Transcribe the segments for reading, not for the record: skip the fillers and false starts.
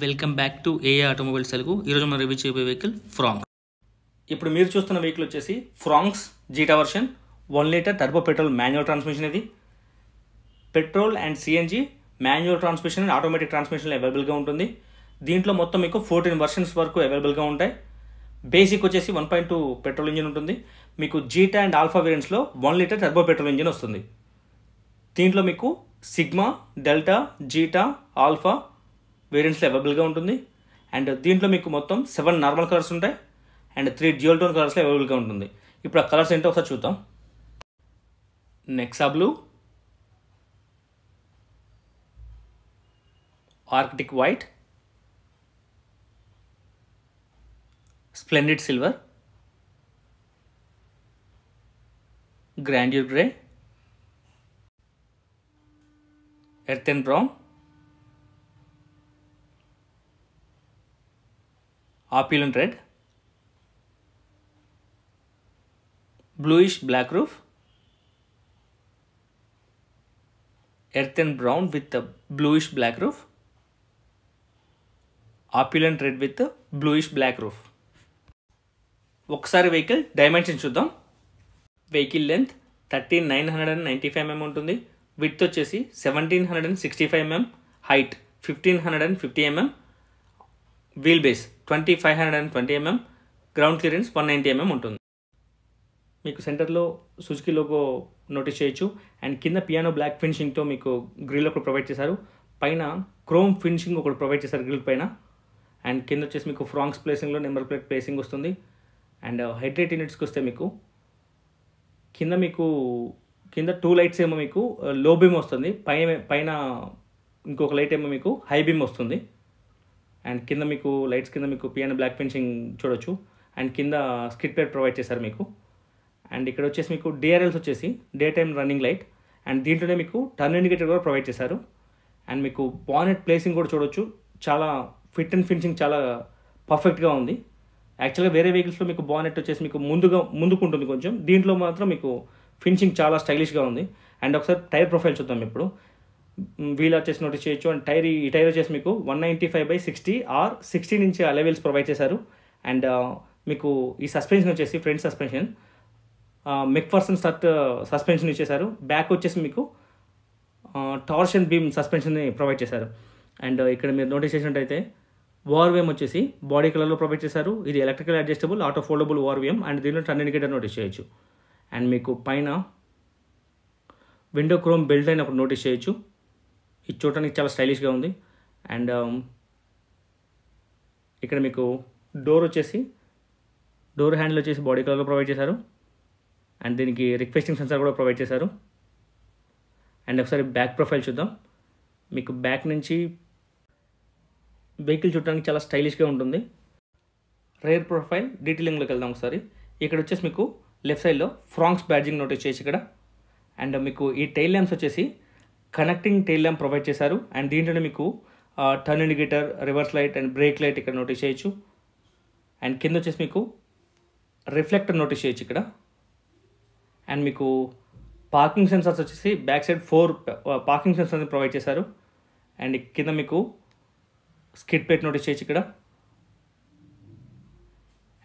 Welcome back to ఏఏ automobiles Telugu. ఈరోజు మనం రివ్యూ చేయబోయే వెహికల్ ఫ్రాంక్. ఇప్పుడు మీరు చూస్తున్న వెహికల్ వచ్చేసి Fronx Zeta version 1 litre turbo petrol manual transmission. ఇది petrol and CNG manual transmission and automatic ట్రాన్స్మిషన్లో అవైలబుల్గా ఉంటుంది. దీంట్లో మొత్తం మీకు 14 వర్షన్స్ వరకు అవైలబుల్గా ఉంటాయి. బేసిక్ వచ్చేసి 1.2 పెట్రోల్ ఇంజిన్ ఉంటుంది. మీకు జీటా అండ్ ఆల్ఫా వేరియంట్స్లో 1 లీటర్ టర్బో పెట్రోల్ ఇంజిన్ వస్తుంది. దీంట్లో మీకు సిగ్మా, డెల్టా, జీటా, ఆల్ఫా వేరియంట్స్లో అవైలబుల్గా ఉంటుంది. అండ్ దీంట్లో మీకు మొత్తం 7 నార్మల్ కలర్స్ ఉంటాయి అండ్ 3 డ్యూయల్ టోన్ కలర్స్లో అవైలబుల్గా ఉంటుంది. ఇప్పుడు ఆ కలర్స్ ఏంటో ఒకసారి చూద్దాం. Nexa blue, arctic white, splendid silver, grandeur grey, earthen brown, opulent red, bluish black roof, earthen brown with a bluish black roof, opulent red with a bluish black roof. ఒకసారి vehicle dimension చూద్దాం. Vehicle length 13995 mm ఉంటుంది. Width వచ్చేసి 1765 mm, height 1550 mm, wheel base 2520 mm, ground clearance 190 mm ఉంటుంది. మీకు సెంటర్లో Suzuki logo notice చేయొచ్చు. And కింద piano black ఫినిషింగ్తో మీకు గ్రిల్ ఒకటి ప్రొవైడ్ చేశారు. పైన క్రోమ్ ఫినిషింగ్ ఒకటి ప్రొవైడ్ చేశారు గ్రిల్ పైన. అండ్ కింద వచ్చేసి మీకు ఫ్రాంక్స్ ప్లేసింగ్లో నెంబర్ ప్లేట్ ప్లేసింగ్ వస్తుంది. అండ్ హెడ్లైట్ యూనిట్స్కి వస్తే మీకు కింద 2 లైట్స్ ఏమో మీకు లో బీమ్ వస్తుంది. పైన ఇంకొక లైట్ ఏమో మీకు హై బీమ్ వస్తుంది. అండ్ కింద మీకు లైట్స్ కింద మీకు పియానో బ్లాక్ ఫినిషింగ్ చూడొచ్చు. అండ్ కింద స్కిడ్ ప్లేట్ ప్రొవైడ్ చేశారు మీకు. అండ్ ఇక్కడ వచ్చేసి మీకు డిఆర్ఎల్స్ వచ్చేసి day time running light. And దీంట్లోనే మీకు టర్న్ ఇండికేటర్ కూడా ప్రొవైడ్ చేశారు. అండ్ మీకు బానెట్ ప్లేసింగ్ కూడా చూడొచ్చు. చాలా ఫిట్ అండ్ ఫినిషింగ్ చాలా పర్ఫెక్ట్గా ఉంది. యాక్చువల్గా వేరే వెహికల్స్లో మీకు బానెట్ వచ్చేసి మీకు ముందుకుంటుంది కొంచెం. దీంట్లో మాత్రం మీకు ఫినిషింగ్ చాలా స్టైలిష్గా ఉంది. అండ్ ఒకసారి టైర్ ప్రొఫైల్ చూద్దాం. ఇప్పుడు వీల్ వచ్చేసి నోటీస్ చేయొచ్చు. అండ్ ఈ టైర్ వచ్చేసి మీకు 195/60 ఆర్ 16 ఇంచ్ అలెవెల్స్ ప్రొవైడ్ చేశారు. అండ్ మీకు ఈ సస్పెన్షన్ వచ్చేసి ఫ్రంట్ సస్పెన్షన్ మెక్ఫర్సన్ సస్పెన్షన్ ఇచ్చేసారు. బ్యాక్ వచ్చేసి మీకు టార్షన్ బీమ్ సస్పెన్షన్ని ప్రొవైడ్ చేశారు. అండ్ ఇక్కడ మీరు నోటీస్ చేసినట్టయితే ఓఆర్విఎం వచ్చేసి బాడీ కలర్లో ప్రొవైడ్ చేశారు. ఇది electrical adjustable auto foldable ORVM. And దీంట్లో టర్న్ ఇండికేటర్ నోటీస్ చేయొచ్చు. అండ్ మీకు పైన విండో క్రోమ్ బెల్ట్ అయిన ఒకటి నోటీస్ చేయొచ్చు. ఇది చూడటానికి చాలా స్టైలిష్గా ఉంది. అండ్ ఇక్కడ మీకు డోర్ హ్యాండిల్ వచ్చేసి బాడీ కలర్లో ప్రొవైడ్ చేశారు. అండ్ దీనికి రిక్వెస్టింగ్ సెన్సార్ కూడా ప్రొవైడ్ చేశారు. అండ్ ఒకసారి బ్యాక్ ప్రొఫైల్ చూద్దాం. మీకు బ్యాక్ నుంచి వెహికల్ చూడటానికి చాలా స్టైలిష్గా ఉంటుంది. రేర్ ప్రొఫైల్ డీటెయిలింగ్లోకి వెళ్దాం ఒకసారి. ఇక్కడ వచ్చేసి మీకు లెఫ్ట్ సైడ్లో ఫ్రాంక్స్ బ్యాడ్జింగ్ నోటీస్ చేయొచ్చు ఇక్కడ. అండ్ మీకు ఈ టైల్ ల్యాంప్స్ వచ్చేసి కనెక్టింగ్ టైల్ ల్యాంప్ ప్రొవైడ్ చేశారు. అండ్ దీంట్లోనే మీకు turn indicator, reverse light and break light ఇక్కడ నోటీస్ చేయొచ్చు. అండ్ కింద వచ్చేసి మీకు రిఫ్లెక్టర్ నోటీస్ చేయొచ్చు ఇక్కడ. అండ్ మీకు పార్కింగ్ సెన్సార్స్ వచ్చేసి బ్యాక్ సైడ్ 4 పార్కింగ్ సెన్సార్ని ప్రొవైడ్ చేశారు. అండ్ కింద మీకు స్కిడ్ ప్లేట్ నోటీస్ చేయొచ్చు ఇక్కడ.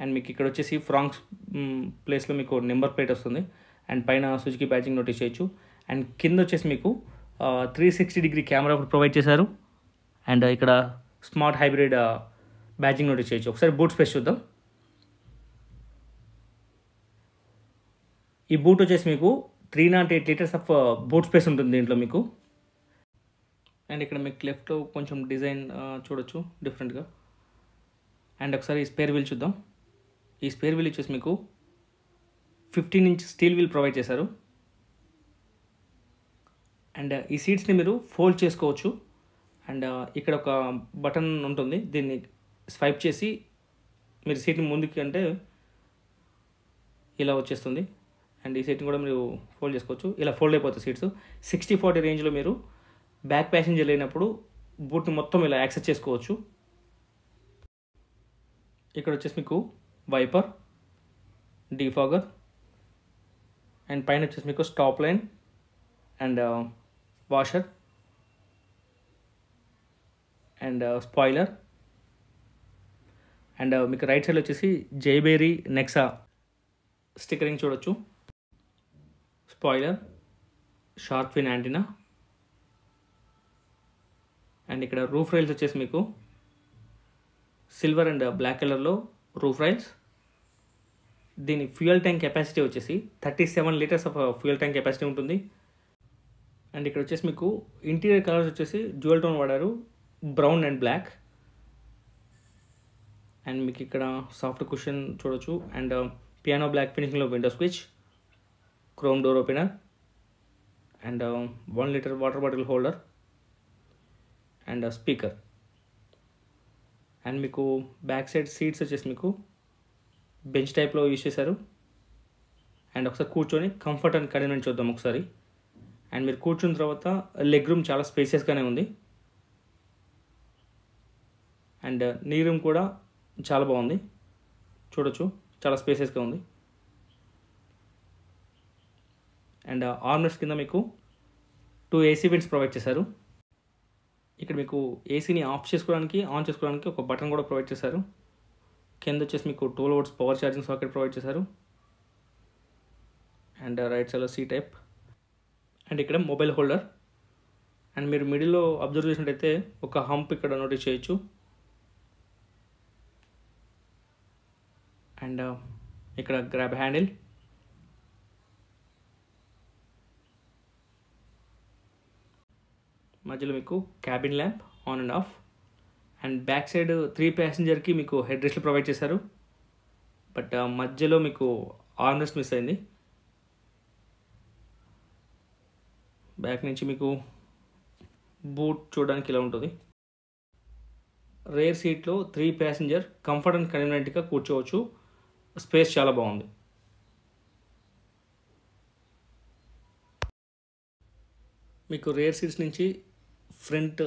అండ్ మీకు ఇక్కడ వచ్చేసి ఫ్రాంక్స్ ప్లేస్లో మీకు నెంబర్ ప్లేట్ వస్తుంది. అండ్ పైన సుజుకి బ్యాడ్జింగ్ నోటీస్ చేయొచ్చు. అండ్ కింద వచ్చేసి మీకు 360 కెమెరా ఒకటి ప్రొవైడ్ చేశారు. అండ్ ఇక్కడ స్మార్ట్ హైబ్రిడ్ బ్యాడ్జింగ్ నోటీస్ చేయొచ్చు. ఒకసారి బూట్ స్పేస్ చూద్దాం. ఈ బూట్ వచ్చేసి మీకు 308 లీటర్స్ ఆఫ్ బూట్ స్పేస్ ఉంటుంది దీంట్లో మీకు. అండ్ ఇక్కడ మీకు లెఫ్ట్లో కొంచెం డిజైన్ చూడొచ్చు డిఫరెంట్గా. అండ్ ఒకసారి ఈ స్పేర్ వీల్ చూద్దాం. ఈ స్పేర్ వీల్ వచ్చేసి మీకు 15 ఇంచ్ స్టీల్ వీల్ ప్రొవైడ్ చేశారు. అండ్ ఈ సీట్స్ని మీరు ఫోల్డ్ చేసుకోవచ్చు. అండ్ ఇక్కడ ఒక బటన్ ఉంటుంది. దీన్ని స్వైప్ చేసి మీరు సీట్ని ముందుకి అంటే ఇలా వచ్చేస్తుంది. అండ్ ఈ సీట్ని కూడా మీరు ఫోల్డ్ చేసుకోవచ్చు. ఇలా ఫోల్డ్ అయిపోతాయి సీట్స్. 60/40 రేంజ్లో మీరు బ్యాక్ ప్యాసింజర్ లేనప్పుడు బూట్ని మొత్తం ఇలా యాక్సెస్ చేసుకోవచ్చు. ఇక్కడ వచ్చేసి మీకు వైపర్, డీఫాగర్ అండ్ పైన వచ్చేసి మీకు stop line and washer and spoiler. And మీకు రైట్ సైడ్లో వచ్చేసి జైబేరీ నెక్సా స్టిక్కరింగ్ చూడొచ్చు. Spoiler, shark fin antenna. And ఇక్కడ రూఫ్ రైల్స్ వచ్చేసి మీకు సిల్వర్ అండ్ బ్లాక్ కలర్లో రూఫ్ రైల్స్. దీని ఫ్యూయల్ ట్యాంక్ కెపాసిటీ వచ్చేసి 37 litres of fuel tank capacity ఉంటుంది. అండ్ ఇక్కడ వచ్చేసి మీకు ఇంటీరియర్ కలర్స్ వచ్చేసి డ్యూయల్ టోన్ వాడారు, బ్రౌన్ అండ్ బ్లాక్. అండ్ మీకు ఇక్కడ సాఫ్ట్ కుషన్ చూడొచ్చు. And piano black ఫినిషింగ్లో window switch, chrome door opener, and 1 litre water bottle holder, and speaker. And మీకు బ్యాక్ సైడ్ సీట్స్ వచ్చేసి మీకు బెంచ్ టైప్లో యూజ్ చేశారు. అండ్ ఒకసారి కూర్చొని కంఫర్ట్ అండ్ కన్వీనియంట్ చూద్దాం ఒకసారి. అండ్ మీరు కూర్చున్న తర్వాత లెగ్ రూమ్ చాలా స్పేసియస్గానే ఉంది. అండ్ నీ రూమ్ కూడా చాలా బాగుంది చూడొచ్చు, చాలా స్పేసియస్గా ఉంది. అండ్ ఆర్మ్రెస్ట్ కింద మీకు 2 AC వెంట్స్ ప్రొవైడ్ చేశారు. ఇక్కడ మీకు ఏసీని ఆఫ్ చేసుకోవడానికి, ఆన్ చేసుకోవడానికి ఒక బటన్ కూడా ప్రొవైడ్ చేశారు. కింద వచ్చేసి మీకు 12 volts power charging socket provide చేశారు. అండ్ రైట్ సైడ్లో సీ టైప్. అండ్ ఇక్కడ మొబైల్ హోల్డర్. అండ్ మీరు మిడిల్లో అబ్జర్వ్ చేసినట్టయితే ఒక హంప్ ఇక్కడ నోటీస్ చేయొచ్చు. అండ్ ఇక్కడ గ్రాబ్ హ్యాండిల్. మధ్యలో మీకు cabin lamp on and of. And back side 3 ప్యాసింజర్కి మీకు హెడ్ రెస్ట్లు ప్రొవైడ్ చేశారు. బట్ మధ్యలో మీకు ఆర్మ్రెస్ట్ మిస్ అయింది. బ్యాక్ నుంచి మీకు బూట్ చూడడానికి ఇలా ఉంటుంది. రేర్ సీట్లో 3 ప్యాసింజర్ కంఫర్ట్ అండ్ కన్వీనియంట్గా కూర్చోవచ్చు. స్పేస్ చాలా బాగుంది. మీకు రేర్ సీట్స్ నుంచి ఫ్రంట్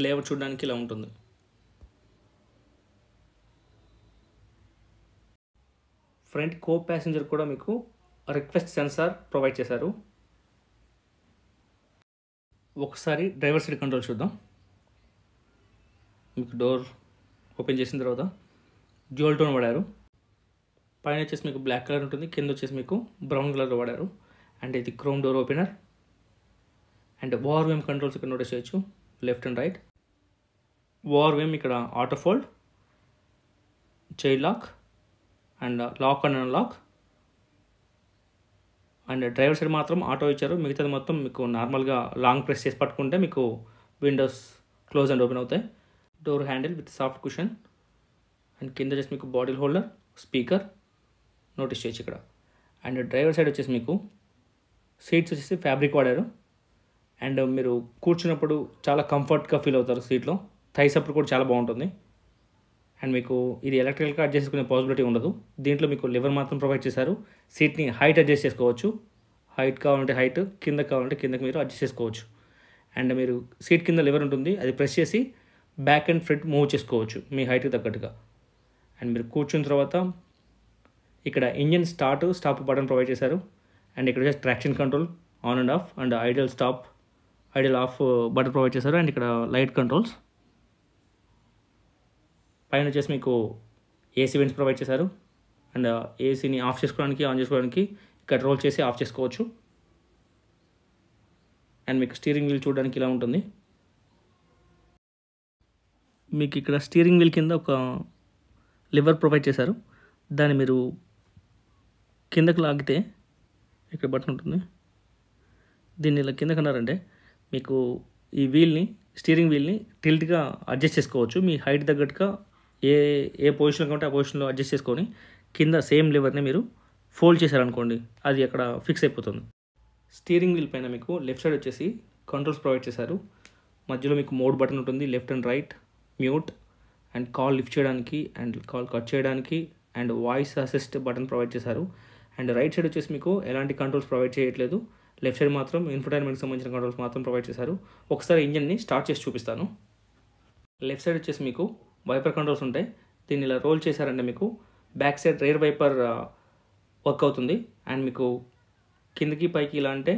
లేఅవుట్ చూడడానికి ఇలా ఉంటుంది. ఫ్రంట్ కో ప్యాసింజర్ కూడా మీకు రిక్వెస్ట్ సెన్సార్ ప్రొవైడ్ చేశారు. ఒకసారి డ్రైవర్ సైడ్ కంట్రోల్ చూద్దాం. మీకు డోర్ ఓపెన్ చేసిన తర్వాత డ్యూయల్ టోన్ వాడారు. పైన వచ్చేసి మీకు బ్లాక్ కలర్ ఉంటుంది, కింద వచ్చేసి మీకు బ్రౌన్ కలర్ వాడారు. అండ్ ఇది chrome door opener. And ORVM controls ఇక్కడ నోటీస్ చేయొచ్చు, లెఫ్ట్ అండ్ రైట్. ఓఆర్విఎం ఇక్కడ auto fold, child lock, and lock and unlock. And driver side మాత్రం ఆటో ఇచ్చారు, మిగతాది మొత్తం మీకు నార్మల్గా లాంగ్ ప్రెస్ చేసి పట్టుకుంటే మీకు విండోస్ క్లోజ్ అండ్ ఓపెన్ అవుతాయి. Door handle with soft cushion. And కింద వచ్చేసి మీకు బాటిల్ హోల్డర్, స్పీకర్ నోటీస్ చేయొచ్చు ఇక్కడ. అండ్ డ్రైవర్ సైడ్ వచ్చేసి మీకు సీట్స్ వచ్చేసి ఫ్యాబ్రిక్ వాడారు. అండ్ మీరు కూర్చున్నప్పుడు చాలా కంఫర్ట్గా ఫీల్ అవుతారు సీట్లో. థై సపోర్ట్ కూడా చాలా బాగుంటుంది. అండ్ మీకు ఇది ఎలక్ట్రికల్గా అడ్జస్ట్ చేసుకునే పాసిబిలిటీ ఉండదు. దీంట్లో మీకు లివర్ మాత్రం ప్రొవైడ్ చేశారు. సీట్ని హైట్ అడ్జస్ట్ చేసుకోవచ్చు. హైట్ కావాలంటే హైట్, కింద కావాలంటే కిందకి మీరు అడ్జస్ట్ చేసుకోవచ్చు. అండ్ మీరు సీట్ కింద లివర్ ఉంటుంది, అది ప్రెస్ చేసి బ్యాక్ అండ్ ఫ్రంట్ మూవ్ చేసుకోవచ్చు మీ హైట్కి తగ్గట్టుగా. అండ్ మీరు కూర్చున్న తర్వాత ఇక్కడ engine start stop button provide చేశారు. అండ్ ఇక్కడ వచ్చేసి traction control on and of, and ideal stop, ideal of button provide చేశారు. అండ్ ఇక్కడ లైట్ కంట్రోల్స్. పైన వచ్చేసి మీకు ఏసీ వెంట్స్ ప్రొవైడ్ చేశారు. అండ్ ఏసీని ఆఫ్ చేసుకోవడానికి, ఆన్ చేసుకోవడానికి ఇక్కడ రోల్ చేసి ఆఫ్ చేసుకోవచ్చు. అండ్ మీకు స్టీరింగ్ వీల్ చూడడానికి ఇలా ఉంటుంది. మీకు ఇక్కడ స్టీరింగ్ వీల్ కింద ఒక లివర్ ప్రొవైడ్ చేశారు. దాన్ని మీరు కిందకు లాగితే ఇక్కడ బటన్ ఉంటుంది. దీన్ని ఇలా కిందకు అన్నారంటే మీకు ఈ వీల్ని, స్టీరింగ్ వీల్ని టిల్ట్గా అడ్జస్ట్ చేసుకోవచ్చు. మీ హైట్ తగ్గట్టుగా ఏ పొజిషన్లో కావాలంటే ఆ పొజిషన్లో అడ్జస్ట్ చేసుకొని కింద సేమ్ లివర్ని మీరు ఫోల్డ్ చేశారనుకోండి, అది అక్కడ ఫిక్స్ అయిపోతుంది. స్టీరింగ్ వీల్ పైన మీకు లెఫ్ట్ సైడ్ వచ్చేసి కంట్రోల్స్ ప్రొవైడ్ చేశారు. మధ్యలో మీకు మోడ్ బటన్ ఉంటుంది, left and right, mute, and call lift చేయడానికి అండ్ కాల్ కట్ చేయడానికి, and voice assist button provide చేశారు. అండ్ రైట్ సైడ్ వచ్చేసి మీకు ఎలాంటి కంట్రోల్స్ ప్రొవైడ్ చేయట్లేదు. లెఫ్ట్ సైడ్ మాత్రం ఇన్ఫర్టైన్మెంట్కి సంబంధించిన కంట్రోల్స్ మాత్రం ప్రొవైడ్ చేశారు. ఒకసారి ఇంజన్ని స్టార్ట్ చేసి చూపిస్తాను. లెఫ్ట్ సైడ్ వచ్చేసి మీకు వైపర్ కంట్రోల్స్ ఉంటాయి. దీన్ని ఇలా రోల్ చేశారంటే మీకు back side rear wiper work అవుతుంది. అండ్ మీకు కిందకి పైకి ఇలా అంటే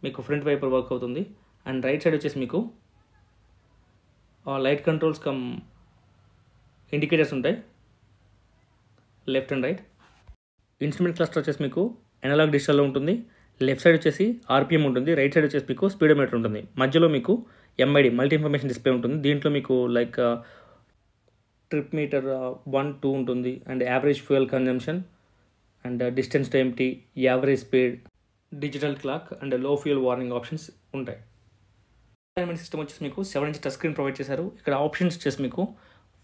మీకు ఫ్రంట్ వైపర్ వర్క్ అవుతుంది. అండ్ రైట్ సైడ్ వచ్చేసి మీకు లైట్ కంట్రోల్స్ కమ్ ఇండికేటర్స్ ఉంటాయి, left and right. Instrument cluster వచ్చేసి మీకు అనలాగ్ డిజిటల్లో ఉంటుంది. లెఫ్ట్ సైడ్ వచ్చేసి ఆర్పిఎం ఉంటుంది, రైట్ సైడ్ వచ్చేసి మీకు స్పీడోమీటర్ ఉంటుంది. మధ్యలో మీకు ఎంఐడి మల్టీ ఇన్ఫర్మేషన్ డిస్ప్లే ఉంటుంది. దీంట్లో మీకు లైక్ ట్రిప్ మీటర్ 1, 2 ఉంటుంది, and average fuel consumption and distance to empty, average speed, digital clock and లో ఫ్యూయల్ వార్నింగ్ ఆప్షన్స్ ఉంటాయి. ఎంటర్టైన్మెంట్ సిస్టమ్ వచ్చేసి మీకు 7 ఇంచ్ టచ్ స్క్రీన్ ప్రొవైడ్ చేశారు. ఇక్కడ ఆప్షన్స్ వచ్చేసి మీకు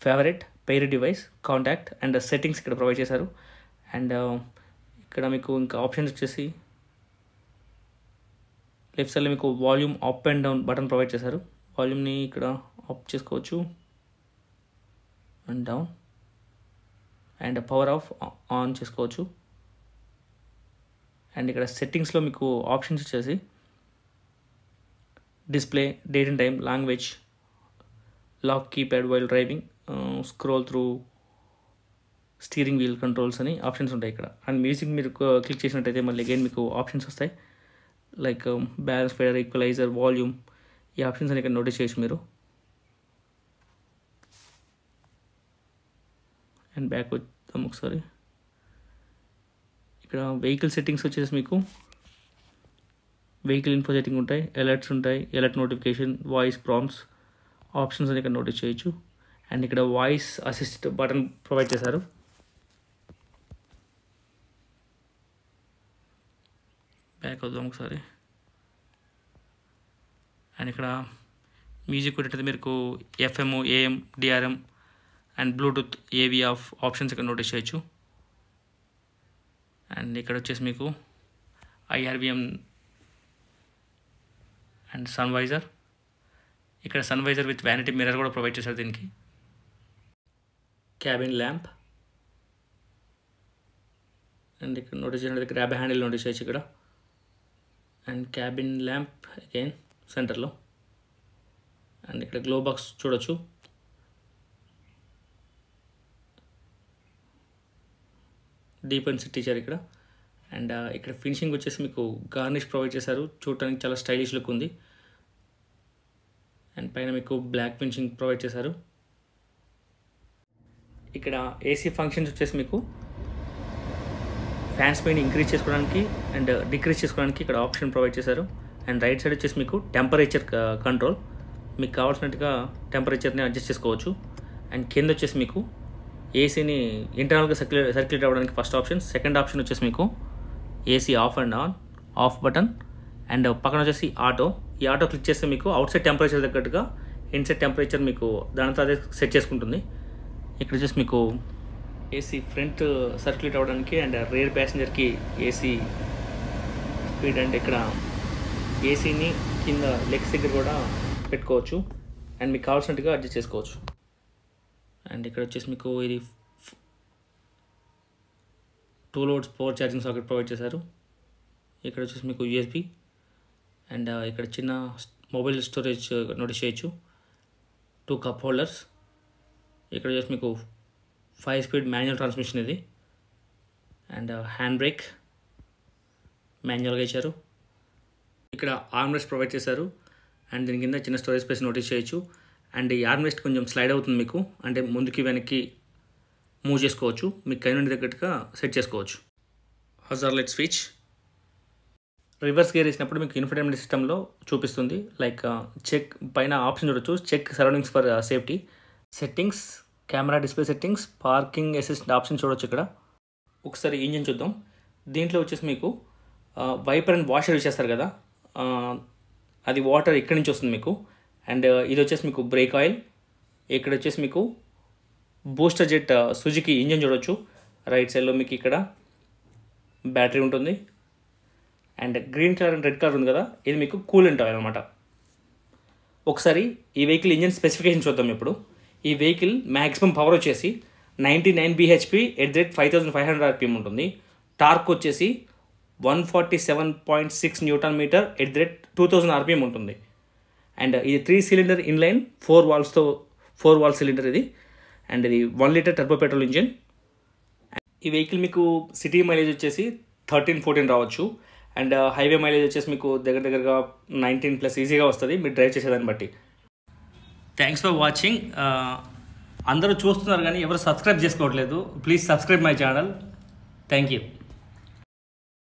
favourite, pair device, contact and settings ఇక్కడ ప్రొవైడ్ చేశారు. అండ్ ఇక్కడ మీకు ఇంకా ఆప్షన్స్ వచ్చేసి లెఫ్ట్ సైడ్లో మీకు volume up and down button provide చేశారు. వాల్యూమ్ని ఇక్కడ అప్ చేసుకోవచ్చు and down, and power off on చేసుకోవచ్చు. అండ్ ఇక్కడ సెట్టింగ్స్లో మీకు ఆప్షన్స్ వచ్చేసి display, date and time, language, lock keypad while driving, scroll through, steering wheel controls అని ఆప్షన్స్ ఉంటాయి ఇక్కడ. అండ్ మ్యూజిక్ మీరు క్లిక్ చేసినట్టయితే మళ్ళీ అగైన్ మీకు ఆప్షన్స్ వస్తాయి, like balance, fader, equalizer, volume. ఈ ఆప్షన్స్ అని ఇక్కడ నోటీస్ చేయొచ్చు మీరు. అండ్ బ్యాక్ వద్దాం ఒకసారి. ఇక్కడ వెహికల్ సెట్టింగ్స్ వచ్చేసి మీకు వెహికల్ ఇన్ఫో సెట్టింగ్ ఉంటాయి, అలర్ట్స్ ఉంటాయి, alert notification, voice prompts options అని ఇక్కడ నోటీస్ చేయొచ్చు. అండ్ ఇక్కడ వాయిస్ అసిస్ట్ బటన్ ప్రొవైడ్ చేశారు. బ్యాక్ వద్దాం ఒకసారి. అండ్ ఇక్కడ మ్యూజిక్ కొట్టేది మీకు FM, AM, DRM and Bluetooth, ఏవి ఆఫ్ ఆప్షన్స్ ఇక్కడ నోటీస్ చేయొచ్చు. అండ్ ఇక్కడ వచ్చేసి మీకు ఐఆర్విఎం అండ్ సన్వైజర్. ఇక్కడ సన్వైజర్ విత్ వ్యానిటీ మిర్రర్ కూడా ప్రొవైడ్ చేశారు దీనికి. క్యాబిన్ ల్యాంప్ అండ్ ఇక్కడ నోటీస్ చేసినట్టు గ్రాబ్ హ్యాండిల్ నోటీస్ చేయొచ్చు ఇక్కడ. అండ్ క్యాబిన్ ల్యాంప్ అగైన్ సెంటర్లో. అండ్ ఇక్కడ గ్లో బాక్స్ చూడొచ్చు. డీప్ అండ్ సిట్ ఇచ్చారు ఇక్కడ. అండ్ ఇక్కడ ఫినిషింగ్ వచ్చేసి మీకు గార్నిష్ ప్రొవైడ్ చేశారు, చూడటానికి చాలా స్టైలిష్ లుక్ ఉంది. అండ్ పైన మీకు బ్లాక్ ఫినిషింగ్ ప్రొవైడ్ చేశారు. ఇక్కడ ఏసీ ఫంక్షన్స్ వచ్చేసి మీకు ఫ్యాన్ స్పీడ్ ఇంక్రీజ్ చేసుకోవడానికి అండ్ డిక్రీజ్ చేసుకోవడానికి ఇక్కడ ఆప్షన్ ప్రొవైడ్ చేశారు. అండ్ రైట్ సైడ్ వచ్చేసి మీకు టెంపరేచర్ కంట్రోల్, మీకు కావాల్సినట్టుగా టెంపరేచర్ని అడ్జస్ట్ చేసుకోవచ్చు. అండ్ కింద వచ్చేసి మీకు ఏసీని ఇంటర్నల్గా సర్క్యులేట్ అవ్వడానికి ఫస్ట్ ఆప్షన్. సెకండ్ ఆప్షన్ వచ్చేసి మీకు AC off and on, off button. And పక్కన వచ్చేసి ఆటో. ఈ ఆటో క్లిక్ చేస్తే మీకు అవుట్ సైడ్ టెంపరేచర్ తగ్గట్టుగా ఇన్సైడ్ టెంపరేచర్ మీకు దానితో అదే సెట్ చేసుకుంటుంది. ఇక్కడ వచ్చేసి మీకు ఏసీ ఫ్రంట్ సర్క్యులేట్ అవ్వడానికి అండ్ రేర్ ప్యాసింజర్కి ఏసీ స్పీడ్. అండ్ ఇక్కడ ఏసీని కింద లెగ్స్ దగ్గర కూడా పెట్టుకోవచ్చు అండ్ మీకు కావాల్సినట్టుగా అడ్జస్ట్ చేసుకోవచ్చు. అండ్ ఇక్కడ వచ్చేసి మీకు ఇది 2 లోడ్స్ పవర్ ఛార్జింగ్ సాకెట్ ప్రొవైడ్ చేశారు. ఇక్కడ వచ్చేసి మీకు యూఎస్బి అండ్ ఇక్కడ చిన్న మొబైల్ స్టోరేజ్ నోటీస్ చేయొచ్చు. 2 కప్ హోల్డర్స్. ఇక్కడ వచ్చేసి మీకు 5 స్పీడ్ మాన్యువల్ ట్రాన్స్మిషన్ ఇది. అండ్ హ్యాండ్ బ్రేక్ మాన్యువల్గా ఇచ్చారు. ఇక్కడ ఆర్మ్రెస్ట్ ప్రొవైడ్ చేశారు అండ్ దీని కింద చిన్న స్టోరేజ్ స్పేస్ నోటీస్ చేయొచ్చు. అండ్ ఈ ఆర్మ్రెస్ట్ కొంచెం స్లైడ్ అవుతుంది మీకు, అంటే ముందుకి వెనక్కి మూవ్ చేసుకోవచ్చు, మీకు కైనండి తగ్గట్టుగా సెట్ చేసుకోవచ్చు. Hazard light switch. Reverse gear వేసినప్పుడు మీకు ఇన్ఫర్టైన్మెంట్ సిస్టంలో చూపిస్తుంది, లైక్ చెక్ పైన ఆప్షన్ చూడొచ్చు, check surroundings for safety. Settings, camera display settings, parking assistant option చూడొచ్చు ఇక్కడ. ఒకసారి ఇంజిన్ చూద్దాం. దీంట్లో వచ్చేసి మీకు వైపర్ అండ్ వాషర్ యూజ్ చేస్తారు కదా, అది వాటర్ ఇక్కడి నుంచి వస్తుంది మీకు. అండ్ ఇది వచ్చేసి మీకు బ్రేక్ ఆయిల్. ఇక్కడ వచ్చేసి మీకు బూస్టర్ జెట్ సుజుకి ఇంజిన్ చూడొచ్చు. రైట్ సైడ్లో మీకు ఇక్కడ బ్యాటరీ ఉంటుంది. And green colour and red colour ఉంది కదా, ఇది మీకు కూలెంట్ ఆయిల్ అనమాట. ఒకసారి ఈ వెహికల్ ఇంజిన్ స్పెసిఫికేషన్ చూద్దాం ఇప్పుడు. ఈ వెహికల్ మ్యాక్సిమం పవర్ వచ్చేసి 99 bhp at the rate 5500 rpm ఉంటుంది. టార్క్ వచ్చేసి 147.6 newton metre at the rate 2000 rpm ఉంటుంది. అండ్ ఇది 3 సిలిండర్ ఇన్లైన్ 4 వాల్వ్ సిలిండర్ ఇది. అండ్ ఇది 1 లీటర్ టర్బో పెట్రోల్ ఇంజిన్. ఈ వెహికల్ మీకు సిటీ మైలేజ్ వచ్చేసి 13-14 రావచ్చు. అండ్ హైవే మైలేజ్ వచ్చేసి మీకు దగ్గరగా 19+ ఈజీగా వస్తుంది మీరు డ్రైవ్ చేసేదాన్ని బట్టి. Thanks for watching. అందరూ చూస్తున్నారు కానీ ఎవరు సబ్స్క్రైబ్ చేసుకోవట్లేదు. Please subscribe my channel. Thank you.